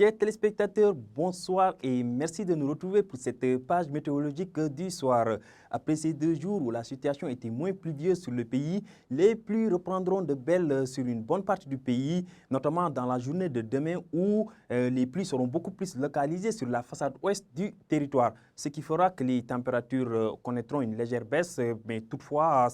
Chers téléspectateurs, bonsoir et merci de nous retrouver pour cette page météorologique du soir. Après ces 2 jours où la situation était moins pluvieuse sur le pays, les pluies reprendront de belles sur une bonne partie du pays, notamment dans la journée de demain où les pluies seront beaucoup plus localisées sur la façade ouest du territoire, ce qui fera que les températures connaîtront une légère baisse, mais toutefois,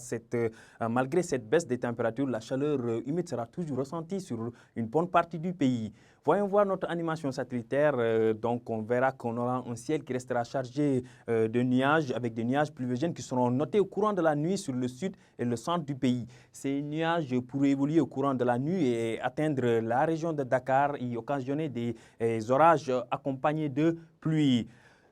malgré cette baisse des températures, la chaleur humide sera toujours ressentie sur une bonne partie du pays. Voyons voir notre animation satellitaire. Donc, on verra qu'on aura un ciel qui restera chargé de nuages, avec des nuages pluviogènes qui seront notés au courant de la nuit sur le sud et le centre du pays. Ces nuages pourraient évoluer au courant de la nuit et atteindre la région de Dakar et occasionner des orages accompagnés de pluie.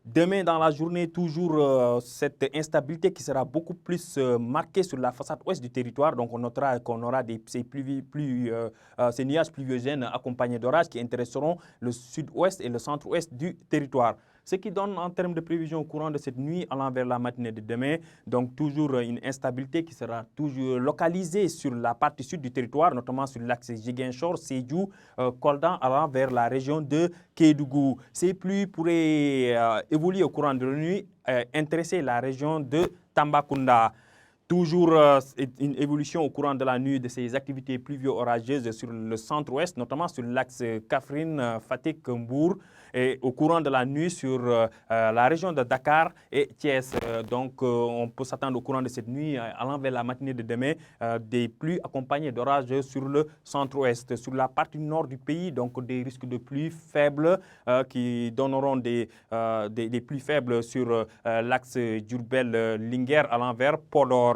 Demain, dans la journée, toujours cette instabilité qui sera beaucoup plus marquée sur la façade ouest du territoire. Donc, on notera qu'on aura ces nuages pluviogènes accompagnés d'orages qui intéresseront le sud-ouest et le centre-ouest du territoire. Ce qui donne en termes de prévision au courant de cette nuit allant vers la matinée de demain, donc toujours une instabilité qui sera toujours localisée sur la partie sud du territoire, notamment sur l'axe Ziguinchor, Sédhiou, Kolda, allant vers la région de Kédougou. Ces pluies pourraient évoluer au courant de la nuit, intéresser la région de Tambacounda. Toujours une évolution au courant de la nuit de ces activités pluvio-orageuses sur le centre-ouest, notamment sur l'axe Kaffrine, Fatick, Mbour, et au courant de la nuit sur la région de Dakar et Thiès. Donc, on peut s'attendre au courant de cette nuit, allant vers la matinée de demain, des pluies accompagnées d'orages sur le centre-ouest. Sur la partie nord du pays, donc des risques de pluie faibles qui donneront des pluies faibles sur l'axe Diourbel-Linguère allant vers Podor.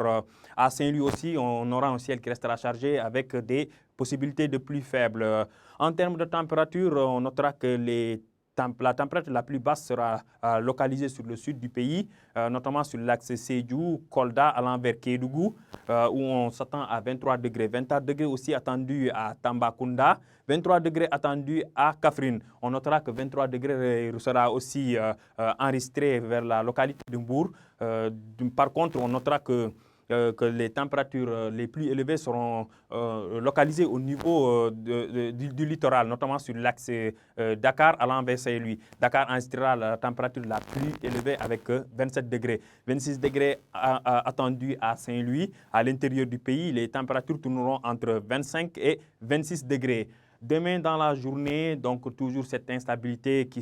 À Saint-Louis aussi, on aura un ciel qui restera chargé avec des possibilités de pluie faibles. En termes de température, on notera que la température la plus basse sera localisée sur le sud du pays, notamment sur l'axe Sédhiou, Kolda, allant vers Kédougou, où on s'attend à 23 degrés. 24 degrés aussi attendus à Tambacounda, 23 degrés attendus à Kaffrine. On notera que 23 degrés sera aussi enregistré vers la localité de Mbour. Par contre, on notera que les températures les plus élevées seront localisées au niveau du littoral, notamment sur l'axe Dakar allant vers Saint-Louis. Dakar enregistrera la température la plus élevée avec 27 degrés. 26 degrés attendus à Saint-Louis. À l'intérieur du pays, les températures tourneront entre 25 et 26 degrés. Demain dans la journée, donc toujours cette instabilité qui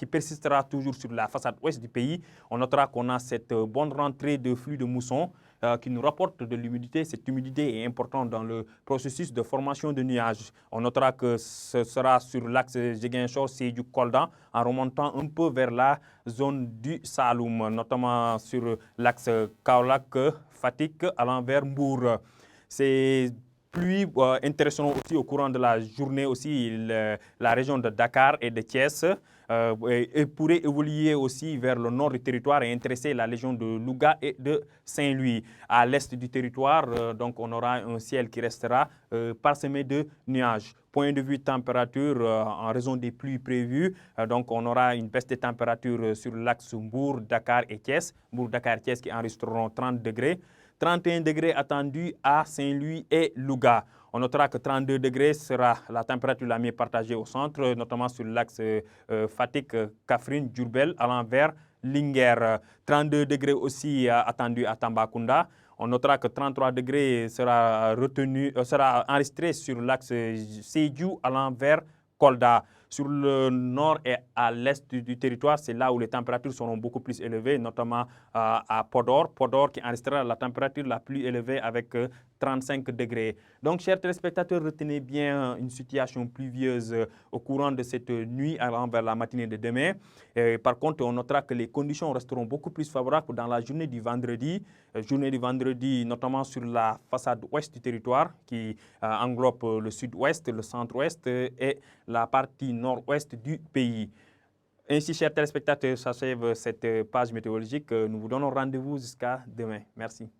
persistera toujours sur la façade ouest du pays. On notera qu'on a cette bonne rentrée de flux de mousson qui nous rapporte de l'humidité. Cette humidité est importante dans le processus de formation de nuages. On notera que ce sera sur l'axe Ziguinchor, Sédhiou, Kolda, en remontant un peu vers la zone du Saloum, notamment sur l'axe Kaolack, Fatick, allant vers Mbour. Ces pluies intéresseront aussi au courant de la journée aussi la région de Dakar et de Thiès. Et pourrait évoluer aussi vers le nord du territoire et intéresser la région de Louga et de Saint-Louis. À l'est du territoire, donc on aura un ciel qui restera parsemé de nuages. Point de vue température, en raison des pluies prévues, donc on aura une baisse des températures sur l'axe Mbour, Dakar et Thiès. Mbour, Dakar et Thiès qui enregistreront 30 degrés. 31 degrés attendus à Saint-Louis et Louga. On notera que 32 degrés sera la température la mieux partagée au centre, notamment sur l'axe Fatick, Kaffrine, Diourbel, allant vers Linguère. 32 degrés aussi attendus à Tambacounda. On notera que 33 degrés sera enregistré sur l'axe Sédhiou, allant vers Kolda. Sur le nord et à l'est du territoire, c'est là où les températures seront beaucoup plus élevées, notamment à Podor. Podor qui enregistrera la température la plus élevée avec 35 degrés. Donc, chers téléspectateurs, retenez bien une situation pluvieuse au courant de cette nuit allant vers la matinée de demain. Par contre, on notera que les conditions resteront beaucoup plus favorables dans la journée du vendredi. Notamment sur la façade ouest du territoire qui englobe le sud-ouest, le centre-ouest et la partie nord-ouest du pays. Ainsi, chers téléspectateurs, s'achève cette page météorologique. Nous vous donnons rendez-vous jusqu'à demain. Merci.